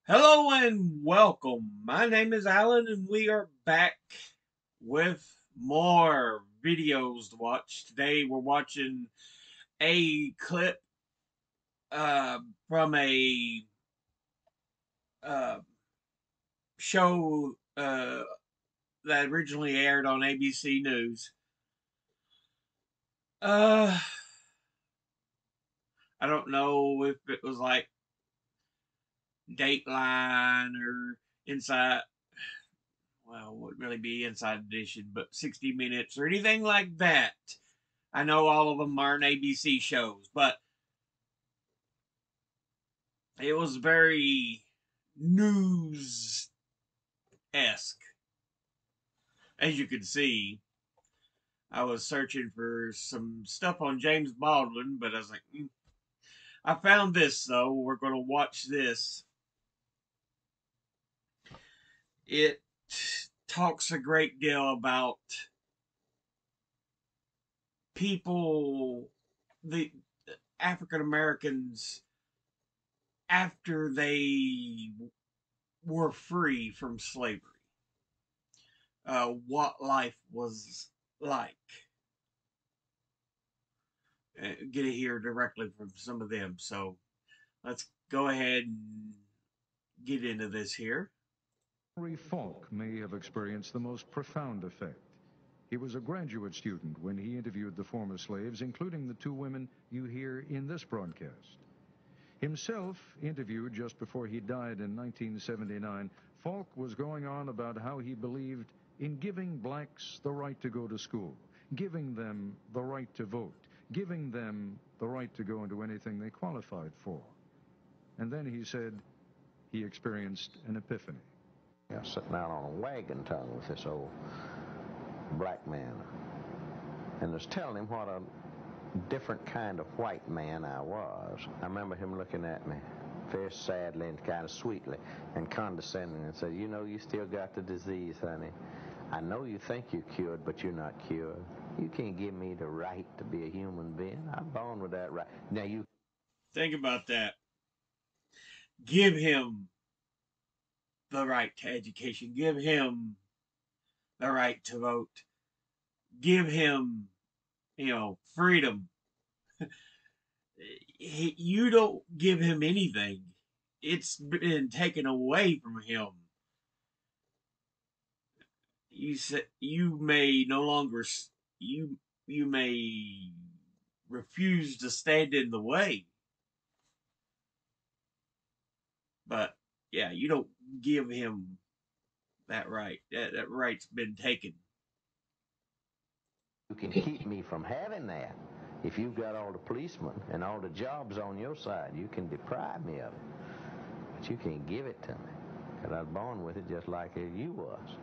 Hello and welcome. My name is Alan, and we are back with more videos to watch. Today we're watching a clip uh, from a uh, show that originally aired on ABC News. Uh, I don't know if it was like Dateline or Inside. Well, it wouldn't really be Inside Edition, but 60 Minutes or anything like that. I know all of them aren't ABC shows, but it was very news esque. As you can see, I was searching for some stuff on James Baldwin, but I was like, I found this though. We're going to watch this. It talks a great deal about people, the African Americans, after they were free from slavery. What life was like. Get to hear directly from some of them. So let's go ahead and get into this here. Henry Falk may have experienced the most profound effect. He was a graduate student when he interviewed the former slaves, including the two women you hear in this broadcast. Himself interviewed just before he died in 1979, Falk was going on about how he believed in giving blacks the right to go to school, giving them the right to vote, giving them the right to go into anything they qualified for. And then he said he experienced an epiphany. I was sitting out on a wagon tongue with this old black man and was telling him what a different kind of white man I was. I remember him looking at me very sadly and kind of sweetly and condescending and said, "You know, you still got the disease, honey. I know you think you're cured, but you're not cured. You can't give me the right to be a human being. I'm born with that right. Now you..." Think about that. Give him the right to education. Give him the right to vote. Give him, freedom. You don't give him anything. It's been taken away from him. You may no longer you you may refuse to stand in the way, but yeah, you don't give him that right. That right's been taken. You can keep me from having that. If you've got all the policemen and all the jobs on your side, you can deprive me of it. But you can't give it to me. Because I was born with it just like you was.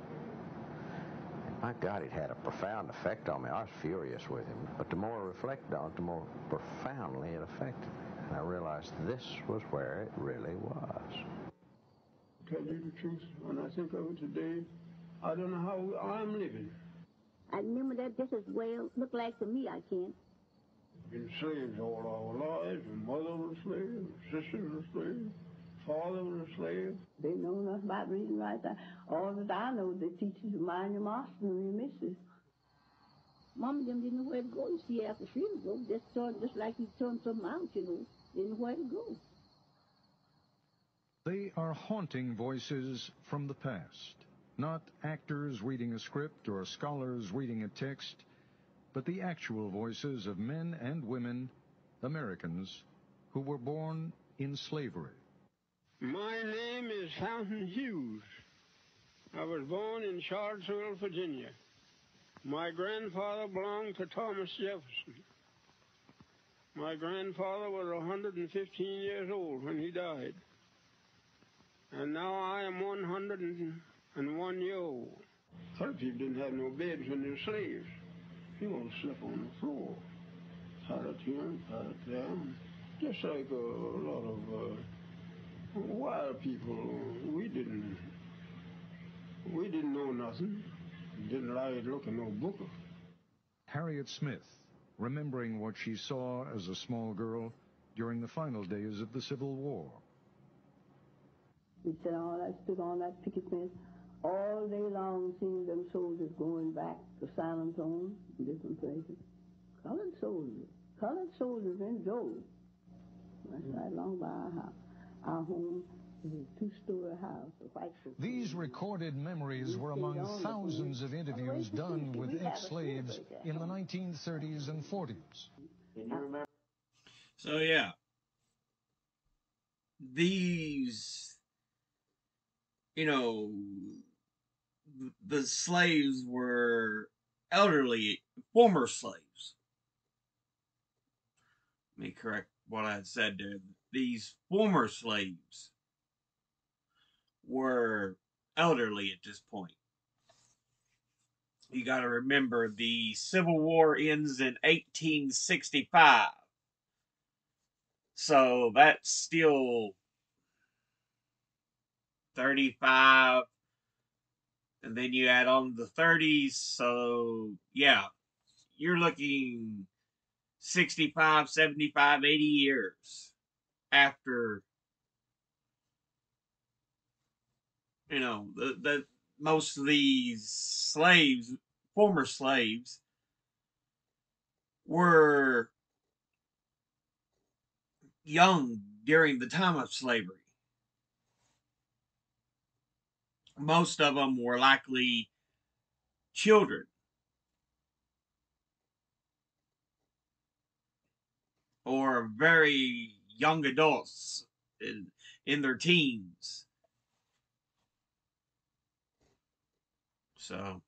And my God, it had a profound effect on me. I was furious with him. But the more I reflected on it, the more profoundly it affected me. And I realized this was where it really was. Tell you the truth, when I think of it today, I don't know how I'm living. I remember that just as well. Look like to me, I can. Been slaves all our lives, and mother was a slave, sister was a slave, father was a slave. They know nothing about reading right. All that I know, they teach you to mind your master and your mistress. Mom and them didn't know where to go. You see, after she would go, just like you turn something out, didn't know where to go. They are haunting voices from the past, not actors reading a script or scholars reading a text, but the actual voices of men and women, Americans, who were born in slavery. My name is Fountain Hughes. I was born in Charlottesville, Virginia. My grandfather belonged to Thomas Jefferson. My grandfather was 115 years old when he died. And now I am 101 years old. Other people didn't have no beds when they were slaves. You want to sleep on the floor. Side up here and side up there. Just like a lot of wild people. We didn't know nothing. Didn't like to look at no book. Harriet Smith, remembering what she saw as a small girl during the final days of the Civil War. We sat on that, stood on that picket fence all day long, seeing them soldiers going back to San Antonio and different places. Colored soldiers in droves. That's right along by our house. Our home is a two-story house, a white folks. These recorded memories were among thousands of interviews done with ex-slaves in the 1930s and 40s. Can you remember? So yeah, these, you know, the slaves were elderly, former slaves. Let me correct what I had said there. These former slaves were elderly at this point. You got to remember the Civil War ends in 1865. So that's still 35, and then you add on the 30s. So yeah, you're looking 65, 75, 80 years after, the most of these slaves, former slaves, were young during the time of slavery. Most of them were likely children or very young adults in their teens. So,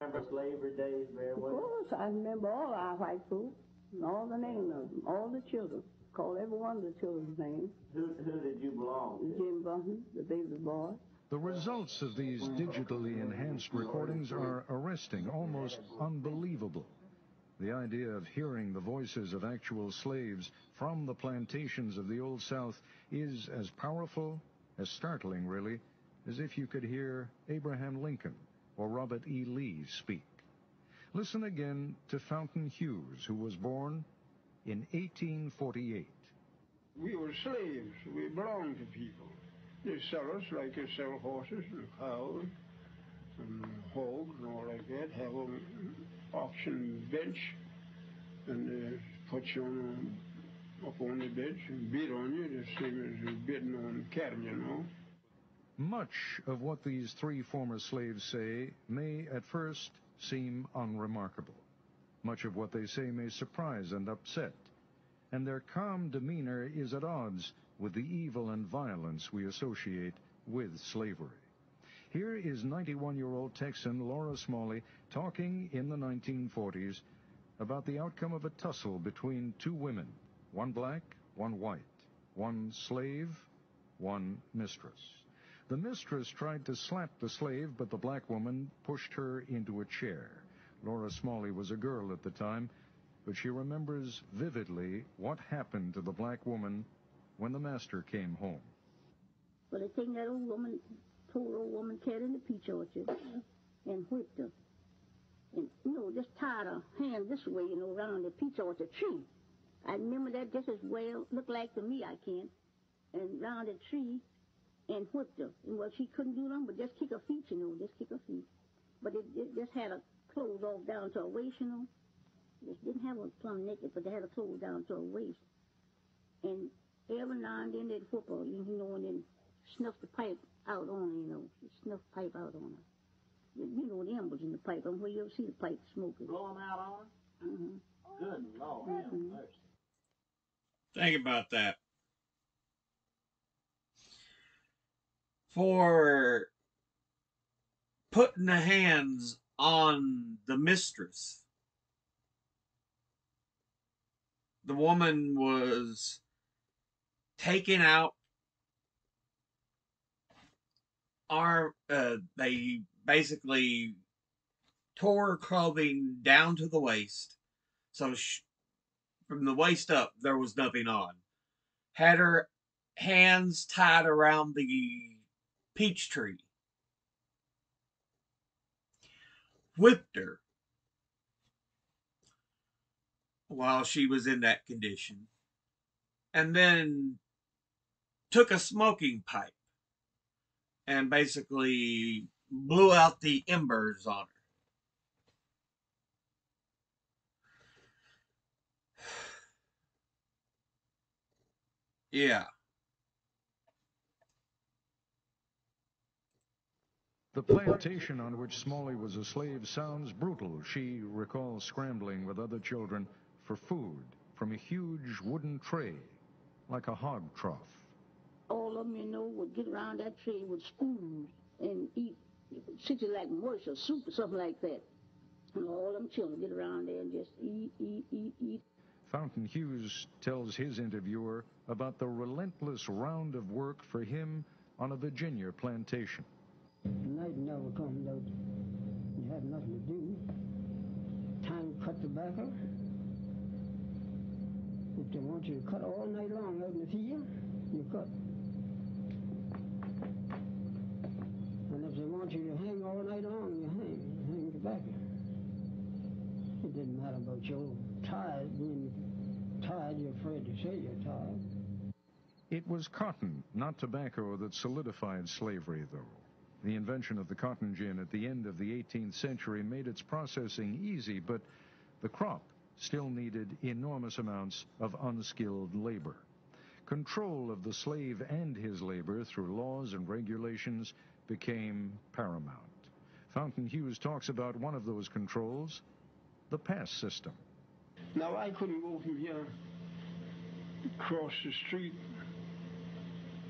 Remember slavery days very Of well? course, I remember all our white folks and all the names of them, all the children. Call every one of the children's names. Who did you belong to? Jim Bunton, the baby boy. The results of these digitally enhanced recordings are arresting, almost unbelievable. The idea of hearing the voices of actual slaves from the plantations of the Old South is as powerful, as startling, really, as if you could hear Abraham Lincoln or Robert E. Lee speak. Listen again to Fountain Hughes, who was born in 1848. We were slaves. We belonged to people. They sell us like they sell horses and cows and hogs and all like that. Have an auction bench and put you up on the bench and bid on you the same as bidding on cattle, you know. Much of what these three former slaves say may at first seem unremarkable. Much of what they say may surprise and upset, and their calm demeanor is at odds with the evil and violence we associate with slavery. Here is 91-year-old Texan Laura Smalley talking in the 1940s about the outcome of a tussle between two women, one black, one white, one slave, one mistress. The mistress tried to slap the slave, but the black woman pushed her into a chair. Laura Smalley was a girl at the time, but she remembers vividly what happened to the black woman when the master came home. Well, they taken that old woman, poor old woman, carried in the peach orchard and whipped her. And, just tied her hand this way, around the peach orchard tree. I remember that just as well, looked like to me, I can, and round the tree and whipped her. And, well, she couldn't do nothing but just kick her feet, just kick her feet. But it just had her clothes off down to her waist, Just didn't have her plumb naked, but they had her clothes down to her waist. And every now and then they'd whip her, and then snuff the pipe out on her, snuff pipe out on her. The embers in the pipe, and where you ever see the pipe smoking. Blow them out on her? Mm-hmm. Good Lord. Mm-hmm. think about that. For putting the hands on the mistress, the woman was taken out. They basically tore her clothing down to the waist. So from the waist up, there was nothing on. Had her hands tied around the peach tree. Whipped her while she was in that condition. And then took a smoking pipe and basically blew out the embers on her. Yeah. The plantation on which Smalley was a slave sounds brutal. She recalls scrambling with other children for food from a huge wooden tray, like a hog trough. All of them, would get around that tray with spoons and eat, something like mush or soup or something like that. And all them children get around there and just eat, eat, eat, eat. Fountain Hughes tells his interviewer about the relentless round of work for him on a Virginia plantation. Night never comes out. You have nothing to do. Time to cut tobacco. If they want you to cut all night long out in the field, you cut. And if they want you to hang all night long, you hang tobacco. It didn't matter about your tired, being tired, you're afraid to say you're tired. It was cotton, not tobacco, that solidified slavery, though. The invention of the cotton gin at the end of the 18th century made its processing easy, but the crop still needed enormous amounts of unskilled labor. Control of the slave and his labor through laws and regulations became paramount. Fountain Hughes talks about one of those controls, the pass system. Now, I couldn't go from here across the street,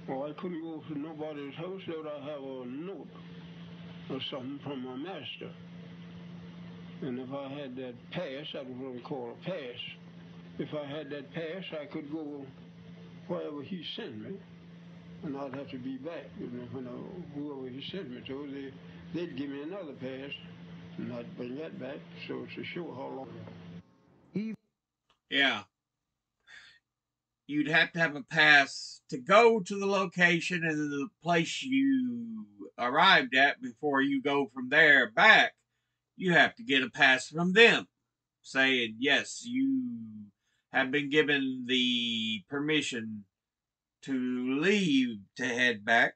or I couldn't go to nobody's house without I have a note or something from my master. And if I had that pass, that was what we call a pass. If I had that pass, I could go wherever he sent me, and I'd have to be back. Whoever he sent me to, they'd give me another pass, and I'd bring that back, so to show how long. Yeah. You'd have to have a pass to go to the location and the place you arrived at before you go from there back. You have to get a pass from them saying, yes, you have been given the permission to leave to head back.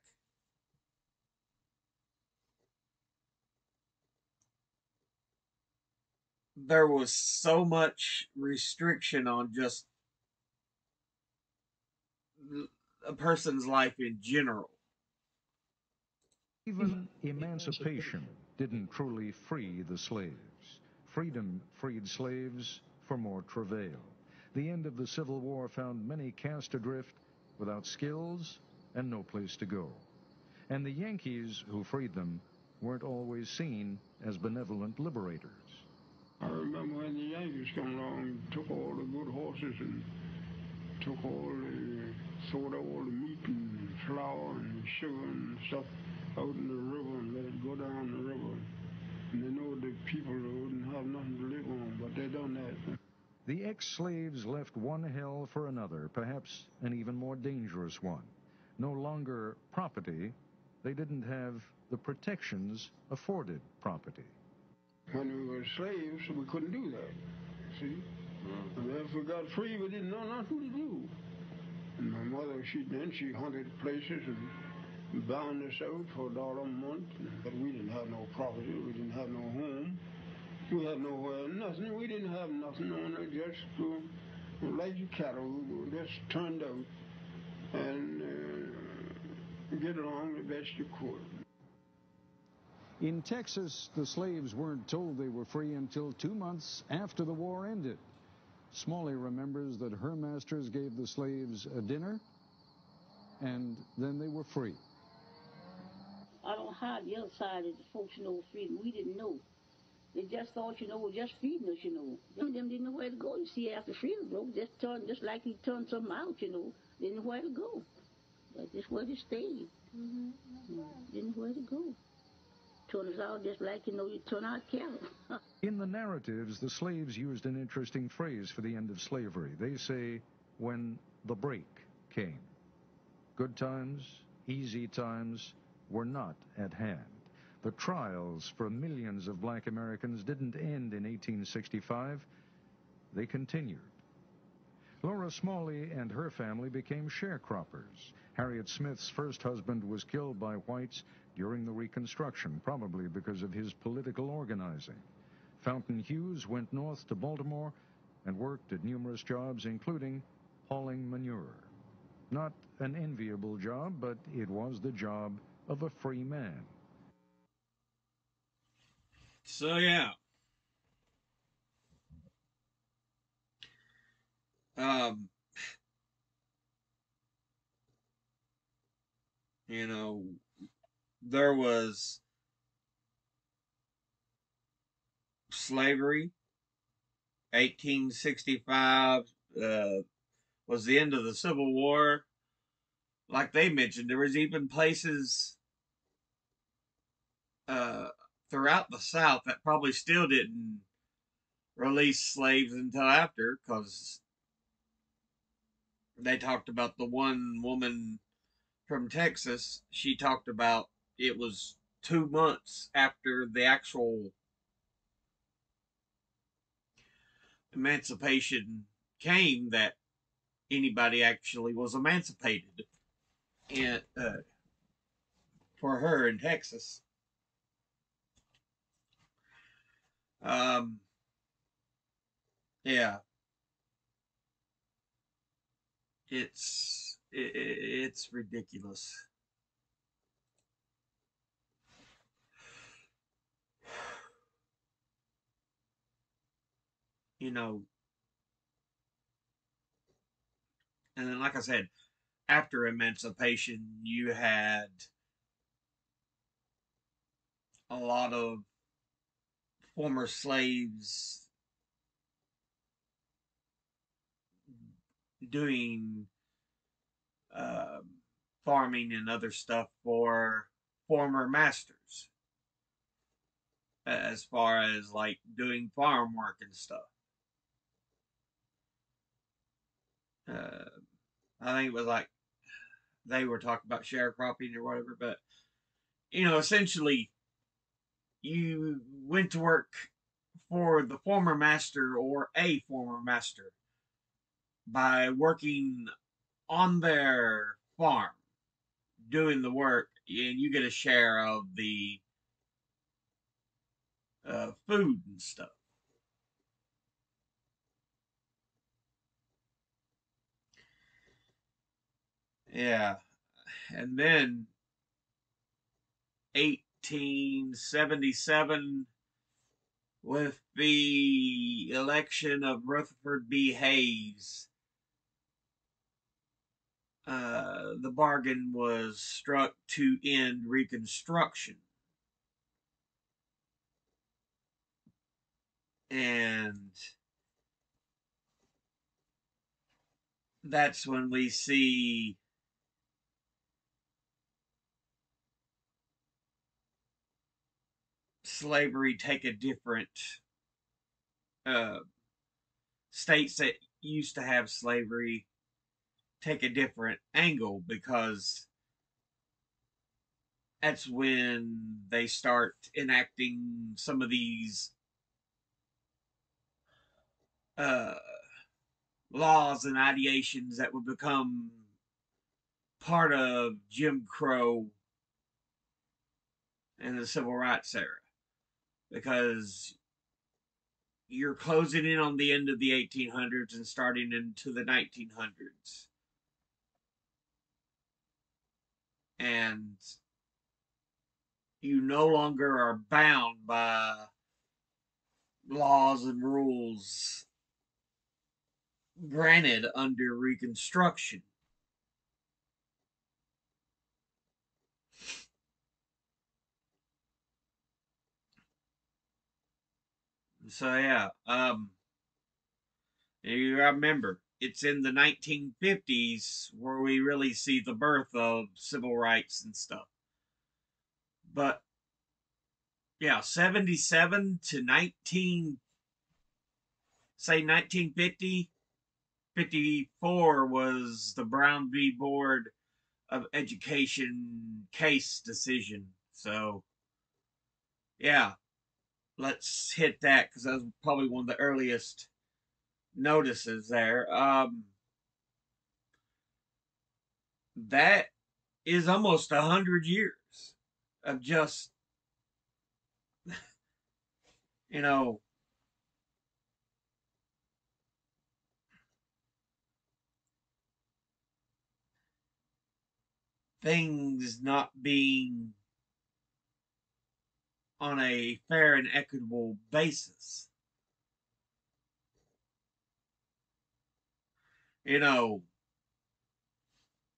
There was so much restriction on just a person's life in general. Even emancipation didn't truly free the slaves. Freedom freed slaves for more travail. The end of the Civil War found many cast adrift without skills and no place to go. And the Yankees who freed them weren't always seen as benevolent liberators. I remember when the Yankees come along and took all the good horses and took sold all the meat and flour and sugar and stuff out in the river and let it go down the river. And they know the people wouldn't have nothing to live on, but they done that. The ex-slaves left one hell for another, perhaps an even more dangerous one. No longer property, they didn't have the protections afforded property. When we were slaves, we couldn't do that, see? And if we got free, we didn't know nothing to do. And my mother, she hunted places and bound us out for $1 a month. But we didn't have no property. We didn't have no home. We had nowhere, nothing. We didn't have nothing on it. Just like the cattle, we just turned out and get along the best you could. In Texas, the slaves weren't told they were free until 2 months after the war ended. Smalley remembers that her masters gave the slaves a dinner, and then they were free. I don't hide the other side of the folks, freedom. We didn't know. They just thought, were just feeding us, Them didn't know where to go. You see, after freedom broke, just like he turned something out, didn't know where to go. That's just where they stayed. Didn't know where to go. Turn us out just like, you turn out cattle. In the narratives, the slaves used an interesting phrase for the end of slavery. They say, when the break came. Good times, easy times were not at hand. The trials for millions of black Americans didn't end in 1865. They continued. Laura Smalley and her family became sharecroppers. Harriet Smith's first husband was killed by whites during the Reconstruction, probably because of his political organizing. Fountain Hughes went north to Baltimore and worked at numerous jobs, including hauling manure. Not an enviable job, but it was the job of a free man. So yeah, um, you know, there was slavery. 1865 was the end of the Civil War. Like they mentioned, there was even places uh, throughout the South that probably still didn't release slaves until after, because they talked about the one woman from Texas. She talked about it was 2 months after the actual emancipation came that anybody actually was emancipated and for her in Texas. Um, yeah, it's ridiculous. You know, and then like I said, after emancipation, you had a lot of former slaves doing uh, farming and other stuff for former masters, as far as like doing farm work and stuff. Uh, I think it was like they were talking about sharecropping or whatever, but essentially, you went to work for the former master or a former master by working on their farm, doing the work, and you get a share of the food and stuff. Yeah, and then 1877, with the election of Rutherford B. Hayes, the bargain was struck to end Reconstruction. And that's when we see slavery take a different uh, states that used to have slavery take a different angle, because that's when they start enacting some of these uh, laws and ideations that would become part of Jim Crow and the Civil Rights era, because you're closing in on the end of the 1800s and starting into the 1900s. And you no longer are bound by laws and rules granted under Reconstruction. So yeah, you remember it's in the 1950s where we really see the birth of civil rights and stuff. But yeah, 77 to 1950, 54 was the Brown v. Board of Education case decision. So yeah, let's hit that because that was probably one of the earliest notices there. that is almost 100 years of just, you know, things not being on a fair and equitable basis. You know,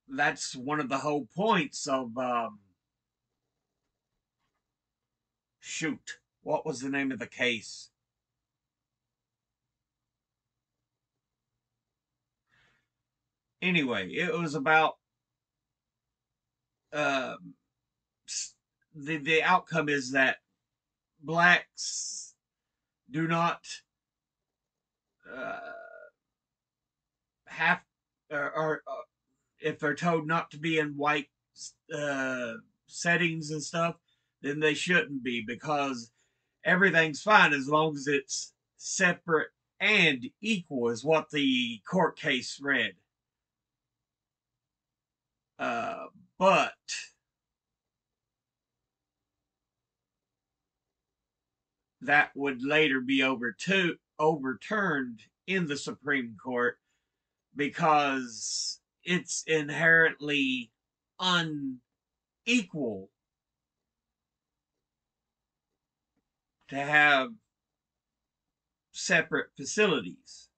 that's one of the whole points of, shoot, what was the name of the case? Anyway, it was about, um, the outcome is that blacks do not, uh, have, or if they're told not to be in white, uh, settings and stuff, then they shouldn't be, because everything's fine as long as it's separate and equal, is what the court case read. Uh, but that would later be overturned in the Supreme Court, because it's inherently unequal to have separate facilities.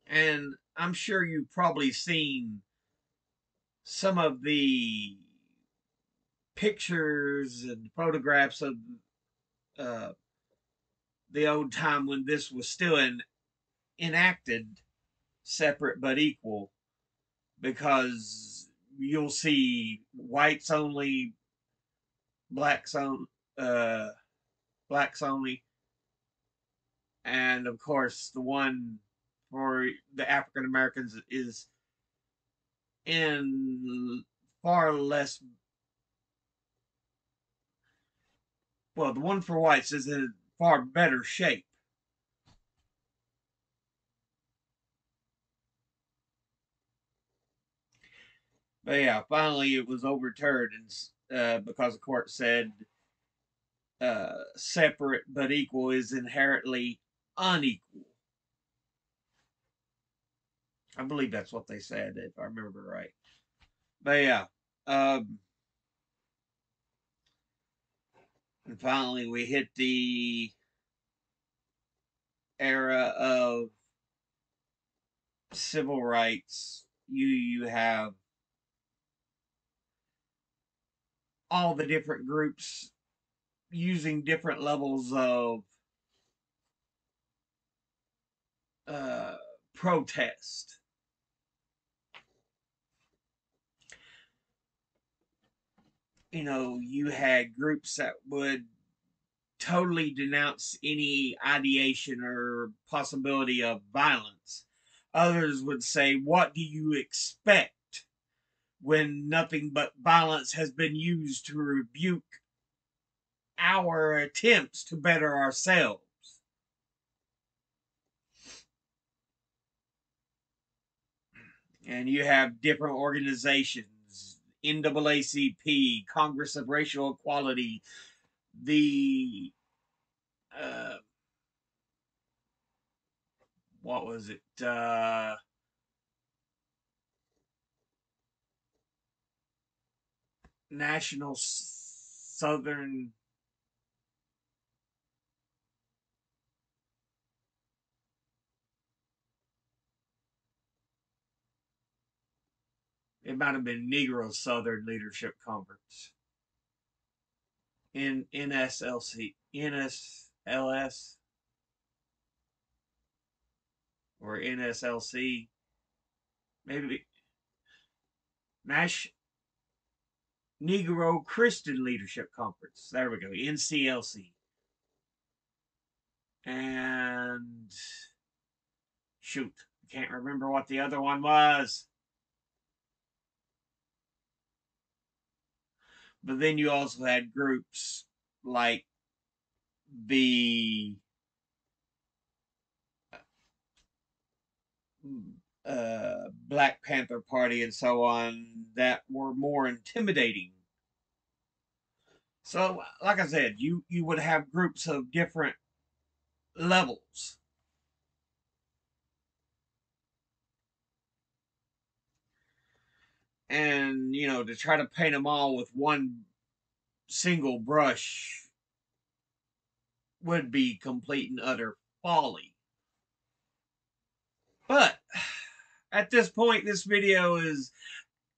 And I'm sure you've probably seen some of the pictures and photographs of, uh, the old time when this was still enacted, separate but equal, because you'll see whites only, blacks on, uh, blacks only, and of course the one for the African Americans is in far less. Well, the one for whites is in far better shape. But yeah, finally it was overturned, and, because the court said, separate but equal is inherently unequal. I believe that's what they said, if I remember right. But yeah, um, and finally we hit the era of civil rights. You have all the different groups using different levels of, uh, protest. You know, you had groups that would totally denounce any ideation or possibility of violence. Others would say, what do you expect when nothing but violence has been used to rebuke our attempts to better ourselves? And you have different organizations: NAACP, Congress of Racial Equality, the, uh, what was it? National Southern. It might have been Negro Southern Leadership Conference. In NSLC, NSLS, or NSLC, maybe Nash Negro Christian Leadership Conference. There we go, NCLC. And shoot, I can't remember what the other one was. But then you also had groups like the Black Panther Party and so on that were more intimidating. So, like I said, you would have groups of different levels. And, to try to paint them all with one single brush would be complete and utter folly. But at this point, this video is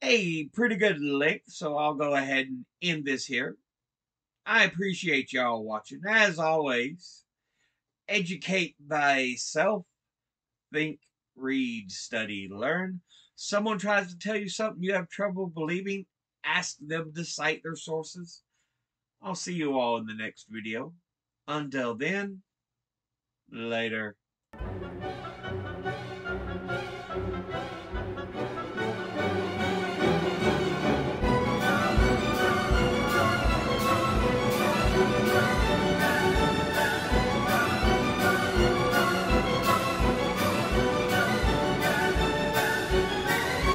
a pretty good length, so I'll go ahead and end this here. I appreciate y'all watching. As always, educate thyself, think, read, study, learn. Someone tries to tell you something you have trouble believing, ask them to cite their sources. I'll see you all in the next video. Until then, later.